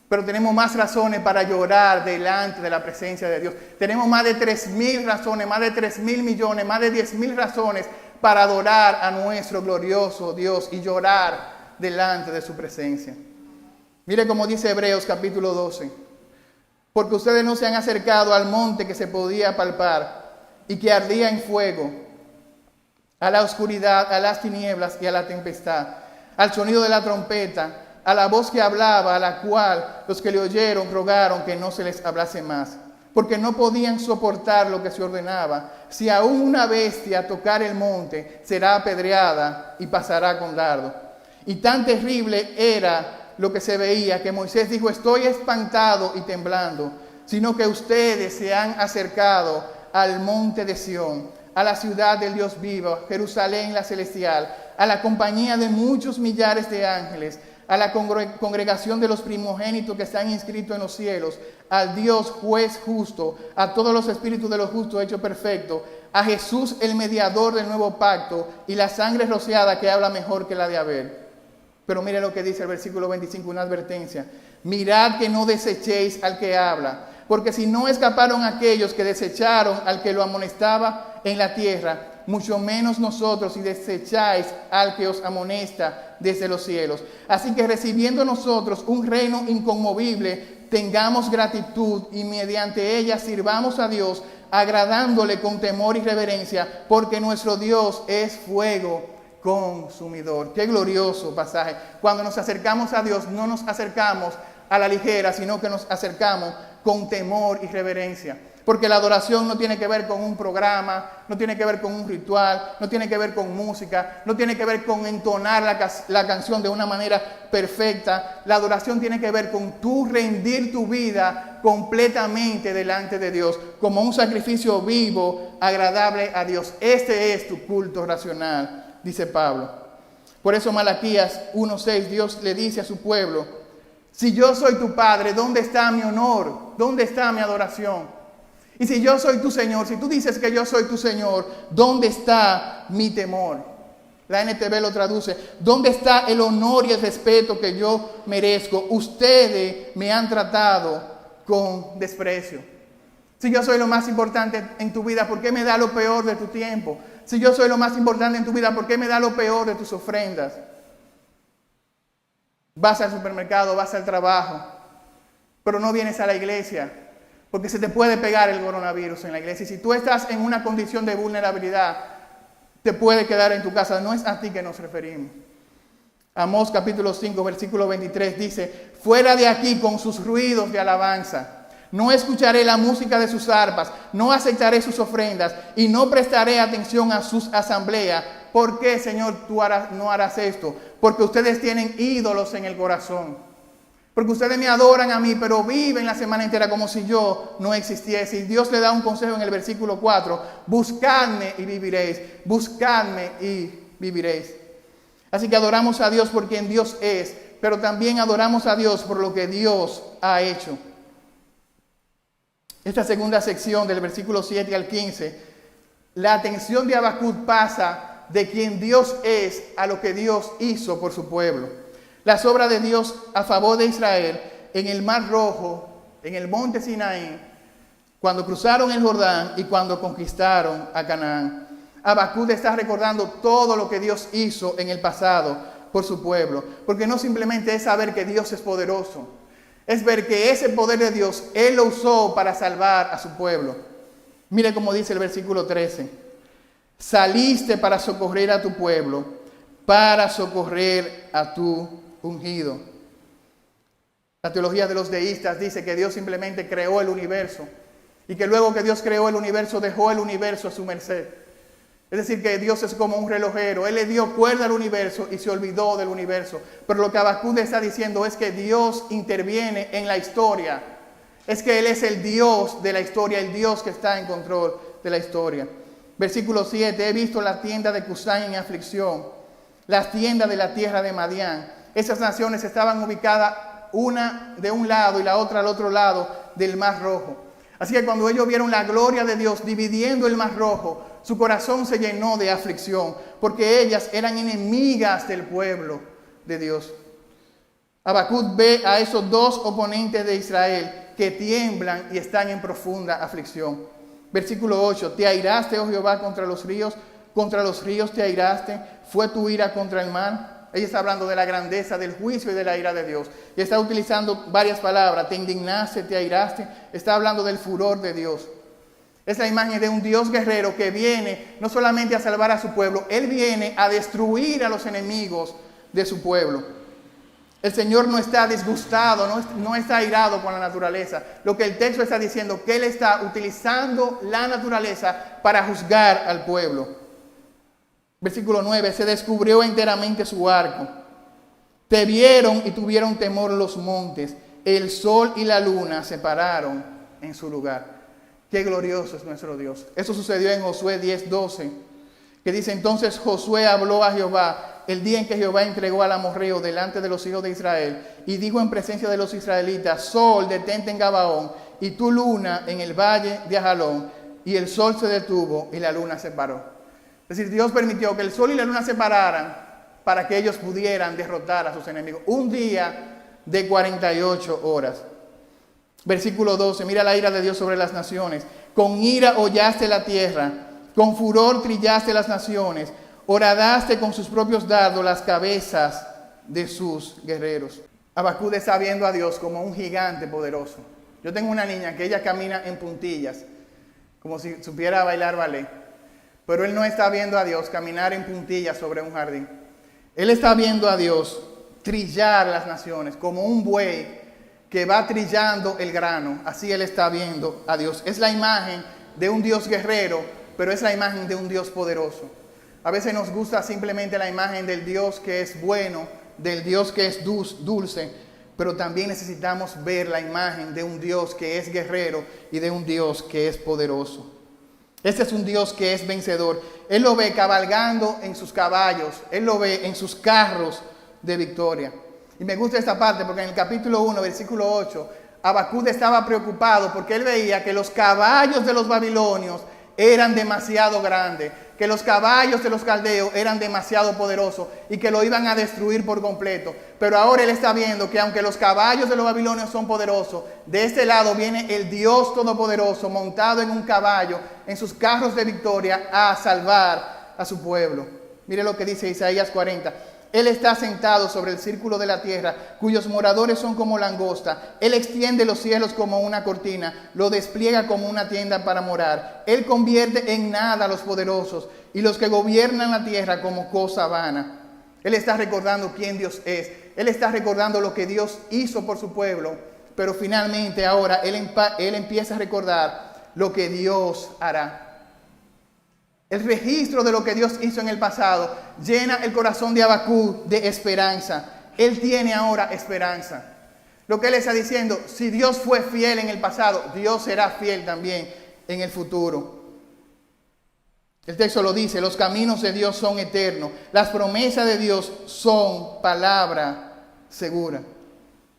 pero tenemos más razones para llorar delante de la presencia de Dios. Tenemos más de 3,000 razones, más de 3,000 millones, más de 10,000 razones para adorar a nuestro glorioso Dios y llorar delante de su presencia. Mire cómo dice Hebreos capítulo 12. porque ustedes no se han acercado al monte que se podía palpar y que ardía en fuego, a la oscuridad, a las tinieblas y a la tempestad, al sonido de la trompeta, a la voz que hablaba, a la cual los que le oyeron rogaron que no se les hablase más, porque no podían soportar lo que se ordenaba. Si aún una bestia tocar el monte, será apedreada y pasará con dardo. Y tan terrible era lo que se veía, que Moisés dijo: estoy espantado y temblando, sino que ustedes se han acercado al monte de Sión, a la ciudad del Dios vivo, Jerusalén la celestial, a la compañía de muchos millares de ángeles, a la congregación de los primogénitos que están inscritos en los cielos, al Dios juez justo, a todos los espíritus de los justos hechos perfectos, a Jesús el mediador del nuevo pacto y la sangre rociada que habla mejor que la de Abel. Pero mire lo que dice el versículo 25, una advertencia: mirad que no desechéis al que habla, porque si no escaparon aquellos que desecharon al que lo amonestaba en la tierra, mucho menos nosotros si desecháis al que os amonesta desde los cielos. Así que recibiendo nosotros un reino inconmovible, tengamos gratitud y mediante ella sirvamos a Dios, agradándole con temor y reverencia, porque nuestro Dios es fuego consumidor. Qué glorioso pasaje. Cuando nos acercamos a Dios, no nos acercamos a la ligera, sino que nos acercamos con temor y reverencia. Porque la adoración no tiene que ver con un programa, no tiene que ver con un ritual, no tiene que ver con música, no tiene que ver con entonar la canción de una manera perfecta. La adoración tiene que ver con tú rendir tu vida completamente delante de Dios, como un sacrificio vivo, agradable a Dios. Este es tu culto racional, dice Pablo. Por eso Malaquías 1:6, Dios le dice a su pueblo: si yo soy tu padre, ¿dónde está mi honor? ¿Dónde está mi adoración? Y si yo soy tu Señor, si tú dices que yo soy tu Señor, ¿dónde está mi temor? La NTV lo traduce: ¿dónde está el honor y el respeto que yo merezco? Ustedes me han tratado con desprecio. Si yo soy lo más importante en tu vida, ¿por qué me da lo peor de tu tiempo? Si yo soy lo más importante en tu vida, ¿por qué me da lo peor de tus ofrendas? Vas al supermercado, vas al trabajo, pero no vienes a la iglesia, porque se te puede pegar el coronavirus en la iglesia. Y si tú estás en una condición de vulnerabilidad, te puede quedar en tu casa. No es a ti que nos referimos. Amós capítulo 5, versículo 23 dice: fuera de aquí con sus ruidos de alabanza. No escucharé la música de sus arpas, no aceptaré sus ofrendas y no prestaré atención a sus asambleas. ¿Por qué, Señor, tú no harás esto? Porque ustedes tienen ídolos en el corazón. Porque ustedes me adoran a mí, pero viven la semana entera como si yo no existiese. Y Dios le da un consejo en el versículo 4. Buscadme y viviréis. Buscadme y viviréis. Así que adoramos a Dios por quien Dios es, pero también adoramos a Dios por lo que Dios ha hecho. Esta segunda sección del versículo 7 al 15, la atención de Habacuc pasa de quien Dios es a lo que Dios hizo por su pueblo. Las obras de Dios a favor de Israel en el Mar Rojo, en el monte Sinaí, cuando cruzaron el Jordán y cuando conquistaron a Canaán. Habacuc está recordando todo lo que Dios hizo en el pasado por su pueblo, porque no simplemente es saber que Dios es poderoso, es ver que ese poder de Dios Él lo usó para salvar a su pueblo. Mire cómo dice el versículo 13: saliste para socorrer a tu pueblo, para socorrer a tu ungido. La teología de los deístas dice que Dios simplemente creó el universo y que luego que Dios creó el universo, dejó el universo a su merced. Es decir, que Dios es como un relojero. Él le dio cuerda al universo y se olvidó del universo. Pero lo que Habacuc está diciendo es que Dios interviene en la historia. Es que Él es el Dios de la historia, el Dios que está en control de la historia. Versículo 7: he visto la tienda de Cusán en aflicción, las tiendas de la tierra de Madián. Esas naciones estaban ubicadas una de un lado y la otra al otro lado del Mar Rojo. Así que cuando ellos vieron la gloria de Dios dividiendo el Mar Rojo, su corazón se llenó de aflicción, porque ellas eran enemigas del pueblo de Dios. Habacuc ve a esos dos oponentes de Israel que tiemblan y están en profunda aflicción. Versículo 8: te airaste, oh Jehová, contra los ríos te airaste, fue tu ira contra el mar. Ella está hablando de la grandeza del juicio y de la ira de Dios. Y está utilizando varias palabras. Te indignaste, te airaste. Está hablando del furor de Dios. Es la imagen de un Dios guerrero que viene no solamente a salvar a su pueblo, Él viene a destruir a los enemigos de su pueblo. El Señor no está disgustado, no está airado con la naturaleza. Lo que el texto está diciendo, que Él está utilizando la naturaleza para juzgar al pueblo. Versículo 9, se descubrió enteramente su arco. Te vieron y tuvieron temor los montes. El sol y la luna se pararon en su lugar. Qué glorioso es nuestro Dios. Eso sucedió en Josué 10:12, que dice: entonces Josué habló a Jehová el día en que Jehová entregó al amorreo delante de los hijos de Israel, y dijo en presencia de los israelitas: sol, detente en Gabaón, y tu luna en el valle de Ajalón. Y el sol se detuvo y la luna se paró. Es decir, Dios permitió que el sol y la luna se pararan para que ellos pudieran derrotar a sus enemigos. Un día de 48 horas. Versículo 12, mira la ira de Dios sobre las naciones. Con ira hollaste la tierra, con furor trillaste las naciones, horadaste con sus propios dardos las cabezas de sus guerreros. Habacuc está viendo a Dios como un gigante poderoso. Yo tengo una niña que ella camina en puntillas, como si supiera bailar ballet. Pero él no está viendo a Dios caminar en puntillas sobre un jardín. Él está viendo a Dios trillar las naciones como un buey que va trillando el grano. Así él está viendo a Dios. Es la imagen de un Dios guerrero, pero es la imagen de un Dios poderoso. A veces nos gusta simplemente la imagen del Dios que es bueno, del Dios que es dulce, pero también necesitamos ver la imagen de un Dios que es guerrero y de un Dios que es poderoso. Este es un Dios que es vencedor. Él lo ve cabalgando en sus caballos, él lo ve en sus carros de victoria. Y me gusta esta parte porque en el capítulo 1, versículo 8, Habacuc estaba preocupado porque él veía que los caballos de los babilonios eran demasiado grandes, que los caballos de los caldeos eran demasiado poderosos y que lo iban a destruir por completo. Pero ahora él está viendo que aunque los caballos de los babilonios son poderosos, de este lado viene el Dios Todopoderoso montado en un caballo, en sus carros de victoria, a salvar a su pueblo. Mire lo que dice Isaías 40. Él está sentado sobre el círculo de la tierra, cuyos moradores son como langosta. Él extiende los cielos como una cortina, lo despliega como una tienda para morar. Él convierte en nada a los poderosos y los que gobiernan la tierra como cosa vana. Él está recordando quién Dios es. Él está recordando lo que Dios hizo por su pueblo. Pero finalmente ahora él empieza a recordar lo que Dios hará. El registro de lo que Dios hizo en el pasado llena el corazón de Habacuc de esperanza. Él tiene ahora esperanza. Lo que él está diciendo, si Dios fue fiel en el pasado, Dios será fiel también en el futuro. El texto lo dice, los caminos de Dios son eternos. Las promesas de Dios son palabra segura.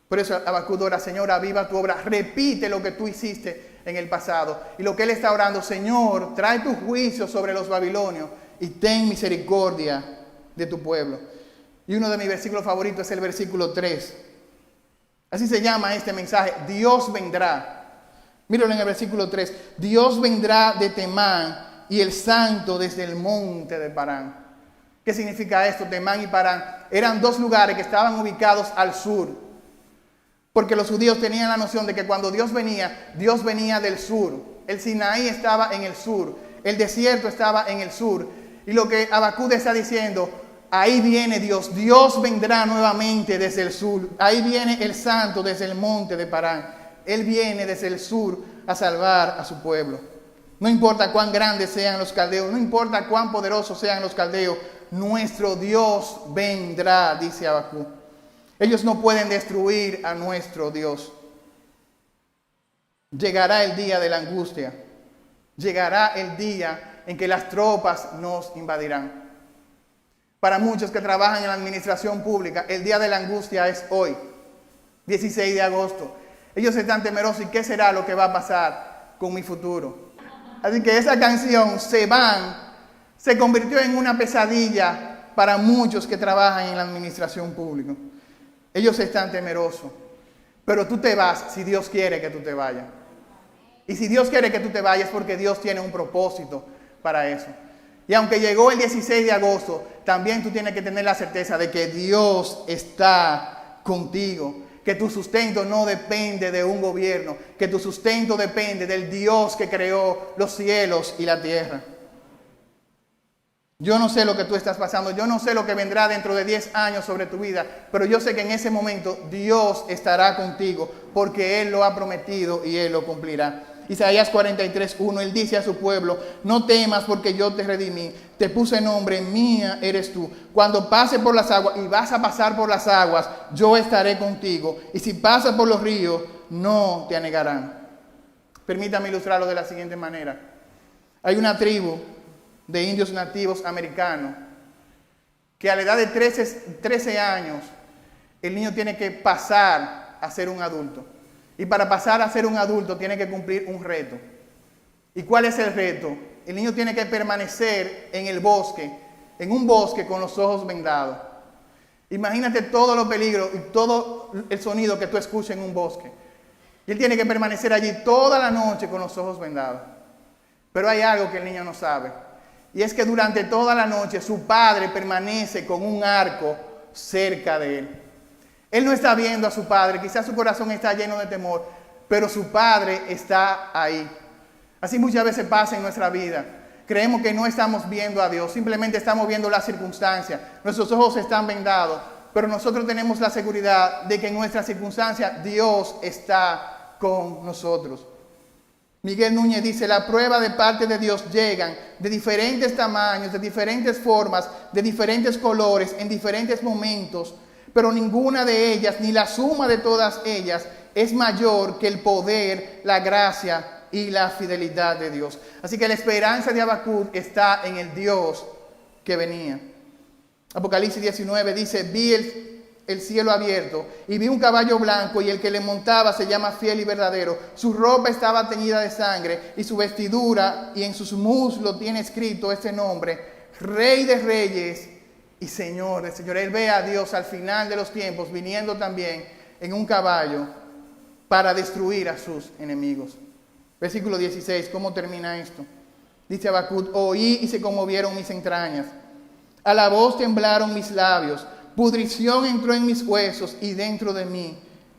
Por eso Habacuc ora: Señor, aviva tu obra, repite lo que tú hiciste en el pasado. Y lo que él está orando: Señor, trae tu juicio sobre los babilonios y ten misericordia de tu pueblo. Y uno de mis versículos favoritos es el versículo 3. Así se llama este mensaje: Dios vendrá. Míralo en el versículo 3. Dios vendrá de Temán y el santo desde el monte de Parán. ¿Qué significa esto? Temán y Parán eran dos lugares que estaban ubicados al sur. Porque los judíos tenían la noción de que cuando Dios venía del sur. El Sinaí estaba en el sur, el desierto estaba en el sur. Y lo que Habacuc está diciendo: ahí viene Dios, Dios vendrá nuevamente desde el sur. Ahí viene el santo desde el monte de Parán. Él viene desde el sur a salvar a su pueblo. No importa cuán grandes sean los caldeos, no importa cuán poderosos sean los caldeos, nuestro Dios vendrá, dice Habacuc. Ellos no pueden destruir a nuestro Dios. Llegará el día de la angustia. Llegará el día en que las tropas nos invadirán. Para muchos que trabajan en la administración pública, el día de la angustia es hoy, 16 de agosto. Ellos están temerosos: ¿y qué será lo que va a pasar con mi futuro? Así que esa canción, se convirtió en una pesadilla para muchos que trabajan en la administración pública. Ellos están temerosos, pero tú te vas si Dios quiere que tú te vayas. Y si Dios quiere que tú te vayas, porque Dios tiene un propósito para eso. Y aunque llegó el 16 de agosto, también tú tienes que tener la certeza de que Dios está contigo. Que tu sustento no depende de un gobierno. Que tu sustento depende del Dios que creó los cielos y la tierra. Yo no sé lo que tú estás pasando. Yo no sé lo que vendrá dentro de 10 años sobre tu vida. Pero yo sé que en ese momento Dios estará contigo. Porque Él lo ha prometido y Él lo cumplirá. Isaías 43:1, Él dice a su pueblo: no temas porque yo te redimí, te puse nombre, mía eres tú. Cuando pases por las aguas, y vas a pasar por las aguas, yo estaré contigo. Y si pasas por los ríos, no te anegarán. Permítame ilustrarlo de la siguiente manera. Hay una tribu de indios nativos americanos que a la edad de 13 años, el niño tiene que pasar a ser un adulto. Y para pasar a ser un adulto tiene que cumplir un reto. ¿Y cuál es el reto? El niño tiene que permanecer en el bosque, en un bosque con los ojos vendados. Imagínate todos los peligros y todo el sonido que tú escuchas en un bosque. Y él tiene que permanecer allí toda la noche con los ojos vendados. Pero hay algo que el niño no sabe. Y es que durante toda la noche su padre permanece con un arco cerca de él. Él no está viendo a su padre, quizás su corazón está lleno de temor, pero su padre está ahí. Así muchas veces pasa en nuestra vida. Creemos que no estamos viendo a Dios, simplemente estamos viendo las circunstancias. Nuestros ojos están vendados, pero nosotros tenemos la seguridad de que en nuestras circunstancias Dios está con nosotros. Miguel Núñez dice: la prueba de parte de Dios llegan de diferentes tamaños, de diferentes formas, de diferentes colores, en diferentes momentos. Pero ninguna de ellas, ni la suma de todas ellas, es mayor que el poder, la gracia y la fidelidad de Dios. Así que la esperanza de Habacuc está en el Dios que venía. Apocalipsis 19 dice: vi el cielo abierto y vi un caballo blanco, y el que le montaba se llama Fiel y Verdadero. Su ropa estaba teñida de sangre, y su vestidura y en sus muslos tiene escrito este nombre: Rey de Reyes y Señor del Señor. Él ve a Dios al final de los tiempos viniendo también en un caballo para destruir a sus enemigos. Versículo 16, ¿cómo termina esto? Dice Habacuc: oí y se conmovieron mis entrañas. A la voz temblaron mis labios. Pudrición entró en mis huesos y dentro de mí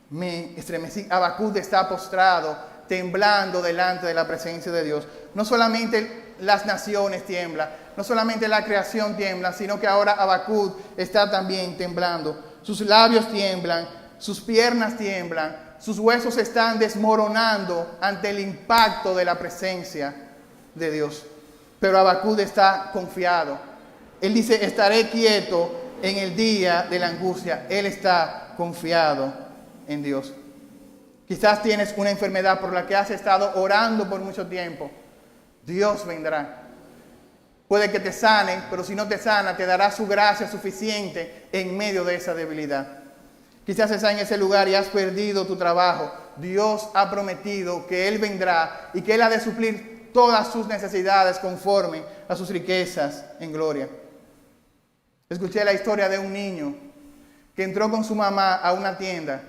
me estremecí. Habacuc está postrado, temblando delante de la presencia de Dios. No solamente las naciones tiemblan, no solamente la creación tiembla, sino que ahora Habacuc está también temblando. Sus labios tiemblan, sus piernas tiemblan, sus huesos están desmoronando ante el impacto de la presencia de Dios. Pero Habacuc está confiado. Él dice: estaré quieto en el día de la angustia. Él está confiado en Dios. Quizás tienes una enfermedad por la que has estado orando por mucho tiempo. Dios vendrá. Puede que te sane, pero si no te sana, te dará su gracia suficiente en medio de esa debilidad. Quizás estás en ese lugar y has perdido tu trabajo. Dios ha prometido que Él vendrá y que Él ha de suplir todas sus necesidades conforme a sus riquezas en gloria. Escuché la historia de un niño que entró con su mamá a una tienda,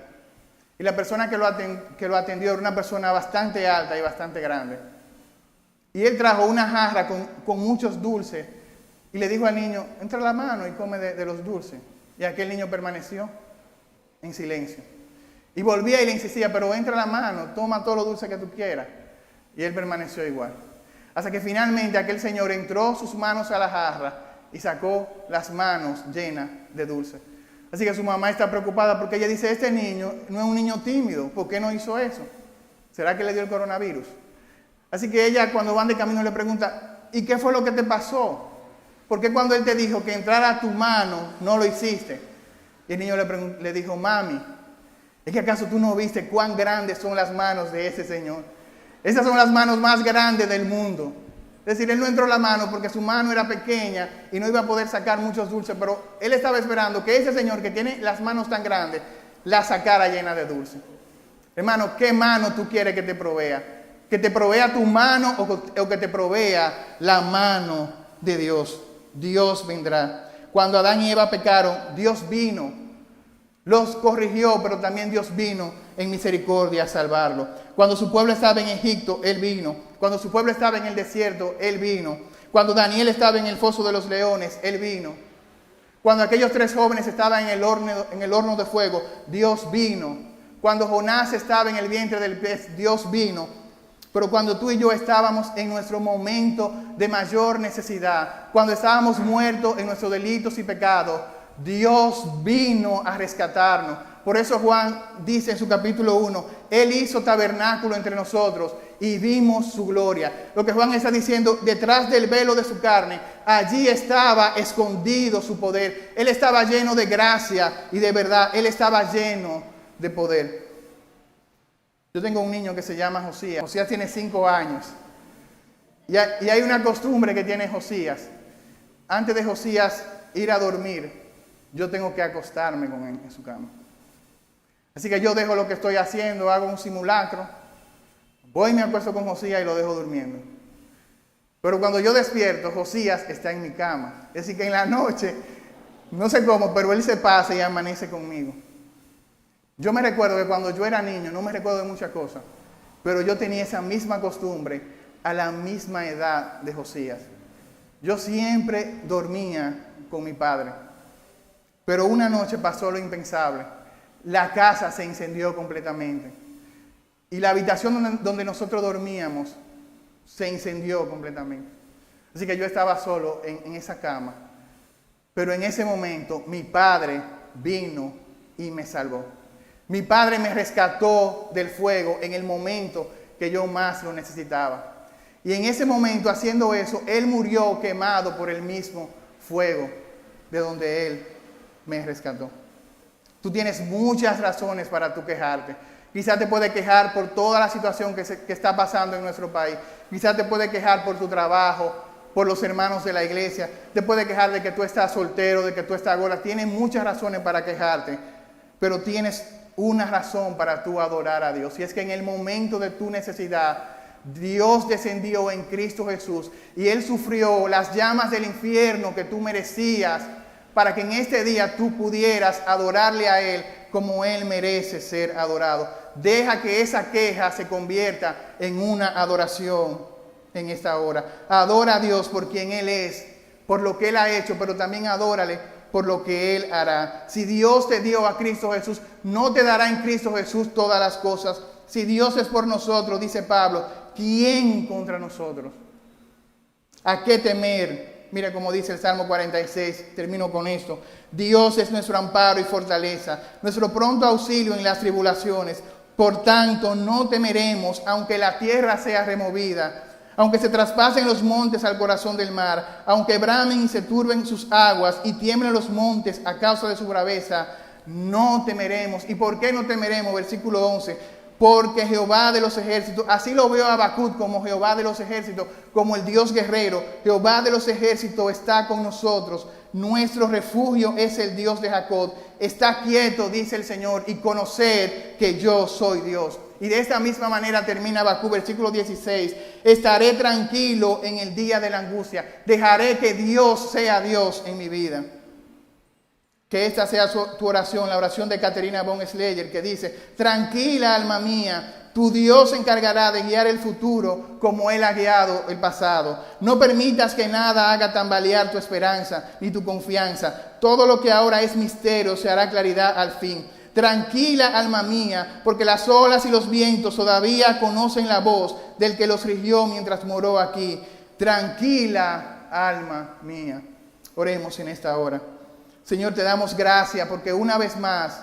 y la persona que lo atendió era una persona bastante alta y bastante grande. Y él trajo una jarra con muchos dulces y le dijo al niño: entra la mano y come de los dulces. Y aquel niño permaneció en silencio. Y volvía y le insistía: pero entra la mano, toma todo lo dulce que tú quieras. Y él permaneció igual. Hasta que finalmente aquel señor entró sus manos a la jarra y sacó las manos llenas de dulce. Así que su mamá está preocupada porque ella dice: este niño no es un niño tímido, ¿por qué no hizo eso? ¿Será que le dio el coronavirus? Así que ella, cuando van de camino, le pregunta: ¿y qué fue lo que te pasó? ¿Por qué cuando él te dijo que entrara a tu mano no lo hiciste? Y el niño le dijo: mami, ¿es que acaso tú no viste cuán grandes son las manos de ese señor? Esas son las manos más grandes del mundo. Es decir, él no entró la mano porque su mano era pequeña y no iba a poder sacar muchos dulces, pero él estaba esperando que ese señor que tiene las manos tan grandes la sacara llena de dulce. Hermano, ¿qué mano tú quieres que te provea? ¿Que te provea tu mano o que te provea la mano de Dios? Dios vendrá. Cuando Adán y Eva pecaron, Dios vino, los corrigió, pero también Dios vino en misericordia a salvarlo. Cuando su pueblo estaba en Egipto, Él vino. Cuando su pueblo estaba en el desierto, Él vino. Cuando Daniel estaba en el foso de los leones, Él vino. Cuando aquellos 3 jóvenes estaban en el horno de fuego, Dios vino. Cuando Jonás estaba en el vientre del pez, Dios vino. Pero cuando tú y yo estábamos en nuestro momento de mayor necesidad, cuando estábamos muertos en nuestros delitos y pecados, Dios vino a rescatarnos. Por eso Juan dice en su capítulo 1, Él hizo tabernáculo entre nosotros y vimos su gloria. Lo que Juan está diciendo, detrás del velo de su carne, allí estaba escondido su poder. Él estaba lleno de gracia y de verdad. Él estaba lleno de poder. Yo tengo un niño que se llama Josías. Josías tiene 5 años. Y hay una costumbre que tiene Josías. Antes de Josías ir a dormir, yo tengo que acostarme con él en su cama. Así que yo dejo lo que estoy haciendo, hago un simulacro, voy y me acuesto con Josías y lo dejo durmiendo. Pero cuando yo despierto, Josías está en mi cama. Es decir, que en la noche, no sé cómo, pero él se pasa y amanece conmigo. Yo me recuerdo que cuando yo era niño, no me recuerdo de muchas cosas, pero yo tenía esa misma costumbre a la misma edad de Josías. Yo siempre dormía con mi padre, pero una noche pasó lo impensable. La casa se incendió completamente y la habitación donde nosotros dormíamos se incendió completamente. Así que yo estaba solo en esa cama, pero en ese momento mi padre vino y me salvó. Mi padre me rescató del fuego en el momento que yo más lo necesitaba. Y en ese momento, haciendo eso, Él murió quemado por el mismo fuego de donde Él me rescató. Tú tienes muchas razones para tú quejarte. Quizás te puedes quejar por toda la situación que está pasando en nuestro país. Quizás te puedes quejar por tu trabajo, por los hermanos de la iglesia. Te puedes quejar de que tú estás soltero, de que tú estás gorda. Tienes muchas razones para quejarte, pero tienes una razón para tú adorar a Dios. Y es que en el momento de tu necesidad, Dios descendió en Cristo Jesús y Él sufrió las llamas del infierno que tú merecías para que en este día tú pudieras adorarle a Él como Él merece ser adorado. Deja que esa queja se convierta en una adoración en esta hora. Adora a Dios por quien Él es, por lo que Él ha hecho, pero también adórale por lo que Él hará. Si Dios te dio a Cristo Jesús, no te dará en Cristo Jesús todas las cosas. Si Dios es por nosotros, dice Pablo, ¿quién contra nosotros? ¿A qué temer? Mira como dice el Salmo 46, termino con esto. Dios es nuestro amparo y fortaleza, nuestro pronto auxilio en las tribulaciones. Por tanto, no temeremos, aunque la tierra sea removida, aunque se traspasen los montes al corazón del mar, aunque bramen y se turben sus aguas y tiemblen los montes a causa de su braveza, no temeremos. ¿Y por qué no temeremos? Versículo 11. Porque Jehová de los ejércitos, así lo veo a Habacuc como Jehová de los ejércitos, como el Dios guerrero, Jehová de los ejércitos está con nosotros. Nuestro refugio es el Dios de Jacob. Está quieto, dice el Señor, y conoced que yo soy Dios. Y de esta misma manera termina Habacuc, versículo 16. Estaré tranquilo en el día de la angustia. Dejaré que Dios sea Dios en mi vida. Que esta sea tu oración, la oración de Caterina von Schleyer, que dice: tranquila alma mía, tu Dios se encargará de guiar el futuro como Él ha guiado el pasado. No permitas que nada haga tambalear tu esperanza ni tu confianza. Todo lo que ahora es misterio se hará claridad al fin. Tranquila alma mía, porque las olas y los vientos todavía conocen la voz del que los rigió mientras moró aquí. Tranquila alma mía. Oremos en esta hora. Señor, te damos gracias porque una vez más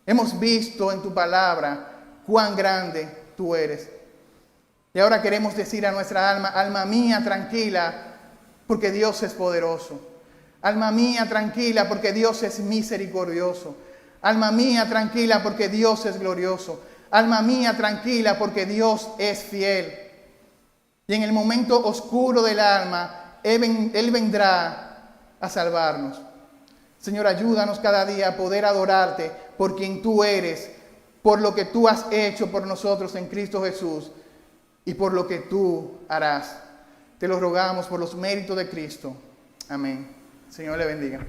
hemos visto en tu palabra cuán grande tú eres. Y ahora queremos decir a nuestra alma: alma mía, tranquila, porque Dios es poderoso. Alma mía, tranquila, porque Dios es misericordioso. Alma mía, tranquila, porque Dios es glorioso. Alma mía, tranquila, porque Dios es fiel. Y en el momento oscuro del alma, Él vendrá a salvarnos. Señor, ayúdanos cada día a poder adorarte por quien tú eres, por lo que tú has hecho por nosotros en Cristo Jesús y por lo que tú harás. Te lo rogamos por los méritos de Cristo. Amén. Señor le bendiga.